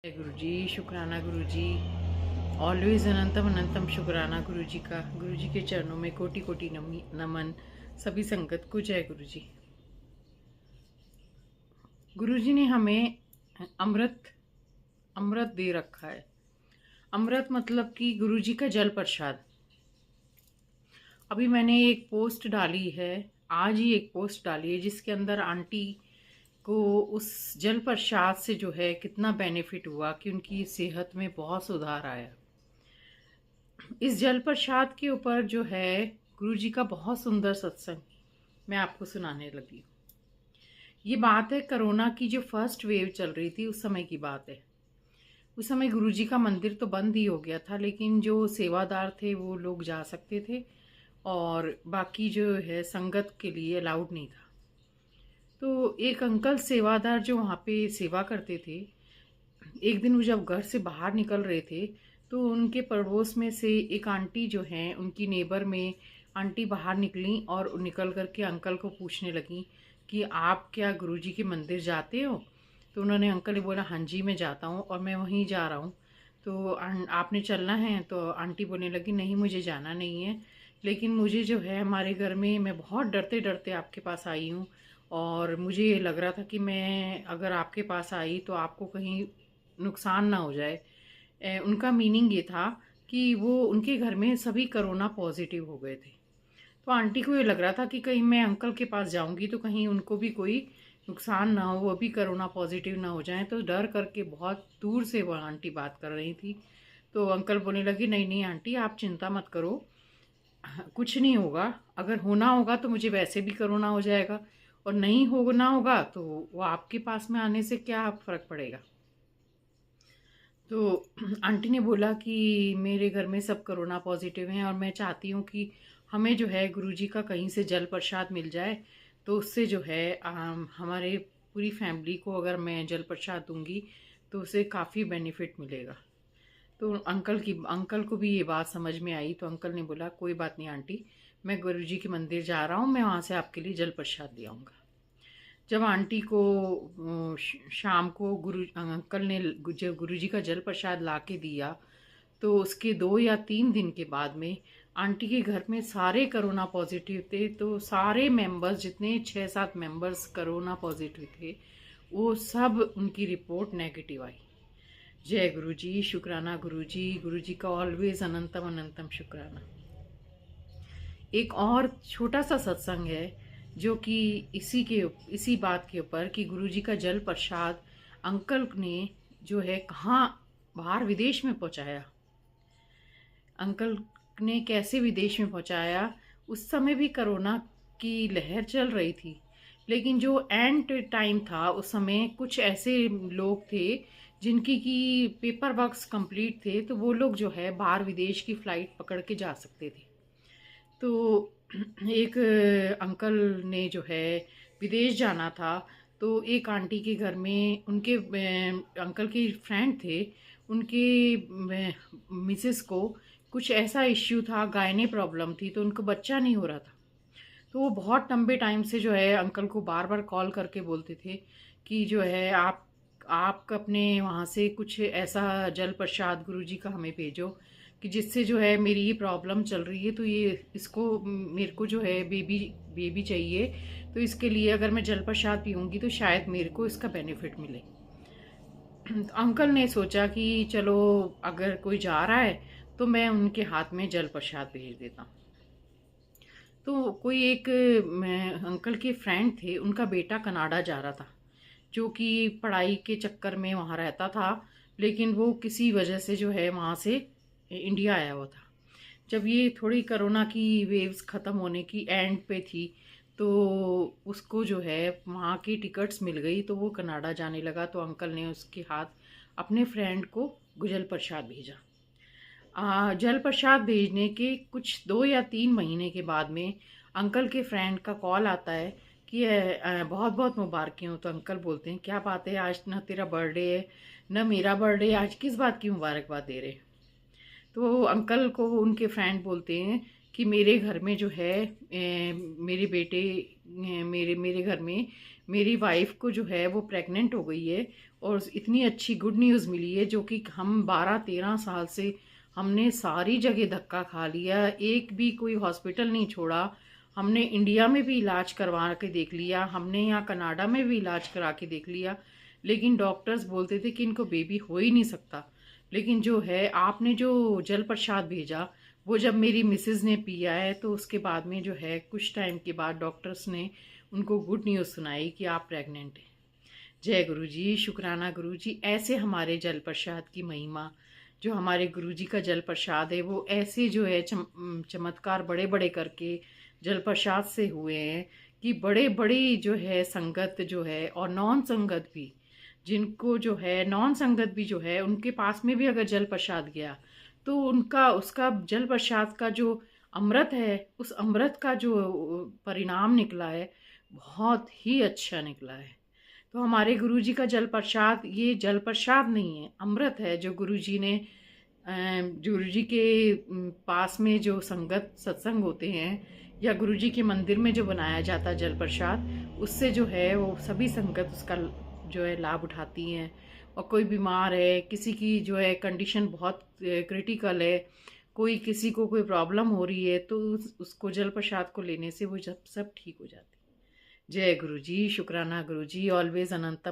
गुरु जी शुक्राना गुरु जी। ऑलवेज अनंतम अनंतम शुक्राना गुरु जी का। गुरु जी के चरणों में कोटि कोटि नमन। सभी संगत को जय गुरु जी। गुरु जी ने हमें अमृत अमृत दे रखा है। अमृत मतलब कि गुरु जी का जल प्रसाद। अभी मैंने एक पोस्ट डाली है, आज ही एक पोस्ट डाली है, जिसके अंदर आंटी को उस जल प्रसाद से जो है कितना बेनिफिट हुआ कि उनकी सेहत में बहुत सुधार आया। इस जल प्रसाद के ऊपर जो है गुरु जी का बहुत सुंदर सत्संग मैं आपको सुनाने लगी हूँ। ये बात है कोरोना की जो फर्स्ट वेव चल रही थी, उस समय की बात है। उस समय गुरु जी का मंदिर तो बंद ही हो गया था, लेकिन जो सेवादार थे वो लोग जा सकते थे और बाकी जो है संगत के लिए अलाउड नहीं था। तो एक अंकल सेवादार जो वहाँ पे सेवा करते थे, एक दिन वो जब घर से बाहर निकल रहे थे तो उनके पड़ोस में से एक आंटी जो हैं, उनकी नेबर में आंटी बाहर निकली और निकल करके अंकल को पूछने लगी कि आप क्या गुरुजी के मंदिर जाते हो? तो उन्होंने अंकल ने बोला हाँ जी मैं जाता हूँ और मैं वहीं जा रहा हूँ। तो आपने चलना है? तो आंटी बोलने लगी नहीं मुझे जाना नहीं है, लेकिन मुझे जो है हमारे घर में मैं बहुत डरते डरते आपके पास आई हूँ और मुझे ये लग रहा था कि मैं अगर आपके पास आई तो आपको कहीं नुकसान ना हो जाए। उनका मीनिंग ये था कि वो उनके घर में सभी कोरोना पॉजिटिव हो गए थे। तो आंटी को ये लग रहा था कि कहीं मैं अंकल के पास जाऊंगी तो कहीं उनको भी कोई नुकसान ना हो, वो भी कोरोना पॉजिटिव ना हो जाए। तो डर करके बहुत दूर से वो आंटी बात कर रही थी। तो अंकल बोलने लगे नहीं नहीं आंटी आप चिंता मत करो, कुछ नहीं होगा। अगर होना होगा तो मुझे वैसे भी कोरोना हो जाएगा और नहीं होना होगा तो वो आपके पास में आने से क्या फ़र्क पड़ेगा। तो आंटी ने बोला कि मेरे घर में सब कोरोना पॉजिटिव हैं और मैं चाहती हूँ कि हमें जो है गुरुजी का कहीं से जल प्रसाद मिल जाए, तो उससे जो है हमारे पूरी फैमिली को अगर मैं जल प्रसाद दूंगी तो उससे काफ़ी बेनिफिट मिलेगा। तो अंकल को भी ये बात समझ में आई। तो अंकल ने बोला कोई बात नहीं आंटी, मैं गुरुजी के मंदिर जा रहा हूँ, मैं वहाँ से आपके लिए जल प्रसाद ले आऊँगा। जब आंटी को शाम को अंकल ने जब गुरुजी का जल प्रसाद ला के दिया, तो उसके 2 या 3 दिन के बाद में आंटी के घर में सारे कोरोना पॉजिटिव थे। तो सारे मेंबर्स, जितने 6-7 मेंबर्स कोरोना पॉजिटिव थे, वो सब उनकी रिपोर्ट नेगेटिव आई। जय गुरु जी शुक्राना गुरु जी का ऑलवेज अनंतम अनंतम शुक्राना। एक और छोटा सा सत्संग है जो कि इसी बात के ऊपर कि गुरुजी का जल प्रसाद अंकल ने जो है कहाँ बाहर विदेश में पहुंचाया। अंकल ने कैसे विदेश में पहुंचाया? उस समय भी कोरोना की लहर चल रही थी, लेकिन जो एंड टाइम था उस समय कुछ ऐसे लोग थे जिनकी की पेपर वर्क्स कंप्लीट थे, तो वो लोग जो है बाहर विदेश की फ़्लाइट पकड़ के जा सकते थे। तो एक अंकल ने जो है विदेश जाना था, तो एक आंटी के घर में उनके अंकल के फ्रेंड थे, उनके मिसेस को कुछ ऐसा इश्यू था, गायने प्रॉब्लम थी, तो उनको बच्चा नहीं हो रहा था। तो वो बहुत लंबे टाइम से जो है अंकल को बार बार कॉल करके बोलते थे कि जो है आप अपने वहाँ से कुछ ऐसा जल प्रसाद गुरुजी का हमें भेजो कि जिससे जो है मेरी ये प्रॉब्लम चल रही है, तो ये इसको मेरे को जो है बेबी चाहिए, तो इसके लिए अगर मैं जल प्रसाद पीऊँगी तो शायद मेरे को इसका बेनिफिट मिले। तो अंकल ने सोचा कि चलो अगर कोई जा रहा है तो मैं उनके हाथ में जल प्रसाद भेज देता हूँ। तो कोई एक अंकल के फ्रेंड थे, उनका बेटा कनाडा जा रहा था, जो कि पढ़ाई के चक्कर में वहाँ रहता था, लेकिन वो किसी वजह से जो है वहाँ से इंडिया आया हुआ था। जब ये थोड़ी कोरोना की वेव्स ख़त्म होने की एंड पे थी, तो उसको जो है वहाँ की टिकट्स मिल गई, तो वो कनाडा जाने लगा। तो अंकल ने उसके हाथ अपने फ्रेंड को जल प्रसाद भेजा। जल प्रसाद भेजने के कुछ 2 या 3 महीने के बाद में अंकल के फ्रेंड का कॉल आता है कि बहुत बहुत मुबारकें हो। तो अंकल बोलते हैं क्या बात है, आज ना तेरा बर्थडे है ना मेरा बर्थडे, आज किस बात की मुबारकबाद दे रहे हैं? तो अंकल को उनके फ्रेंड बोलते हैं कि मेरे घर में जो है मेरे बेटे मेरे मेरे घर में मेरी वाइफ को जो है वो प्रेग्नेंट हो गई है। और इतनी अच्छी गुड न्यूज़ मिली है, जो कि हम 12-13 साल से हमने सारी जगह धक्का खा लिया, एक भी कोई हॉस्पिटल नहीं छोड़ा। हमने इंडिया में भी इलाज करवा के देख लिया, हमने यहाँ कनाडा में भी इलाज करा के देख लिया, लेकिन डॉक्टर्स बोलते थे कि इनको बेबी हो ही नहीं सकता। लेकिन जो है आपने जो जल प्रसाद भेजा, वो जब मेरी मिसेज़ ने पिया है तो उसके बाद में जो है कुछ टाइम के बाद डॉक्टर्स ने उनको गुड न्यूज़ सुनाई कि आप प्रेग्नेंट हैं। जय गुरु जी, शुक्राना गुरु जी। ऐसे हमारे जल प्रसाद की महिमा, जो हमारे गुरु जी का जल प्रसाद है, वो ऐसे जो है चमत्कार बड़े बड़े करके जल प्रसाद से हुए हैं कि बड़े बड़ी जो है संगत जो है और नॉन संगत भी, जिनको जो है नॉन संगत भी जो है उनके पास में भी अगर जल प्रसाद गया तो उनका उसका जल प्रसाद का जो अमृत है, उस अमृत का जो परिणाम निकला है बहुत ही अच्छा निकला है। तो हमारे गुरुजी का जल प्रसाद, ये जल प्रसाद नहीं है, अमृत है, जो गुरुजी ने गुरुजी के पास में जो संगत सत्संग होते हैं या गुरुजी के मंदिर में जो बनाया जाता है जल प्रसाद, उससे जो है वो सभी संगत उसका जो है लाभ उठाती हैं। और कोई बीमार है, किसी की जो है कंडीशन बहुत क्रिटिकल है, कोई किसी को कोई प्रॉब्लम हो रही है, तो उसको जल प्रसाद को लेने से वो सब ठीक हो जाती है। जय गुरु जी, शुक्राना गुरु जी, ऑलवेज अनंतम।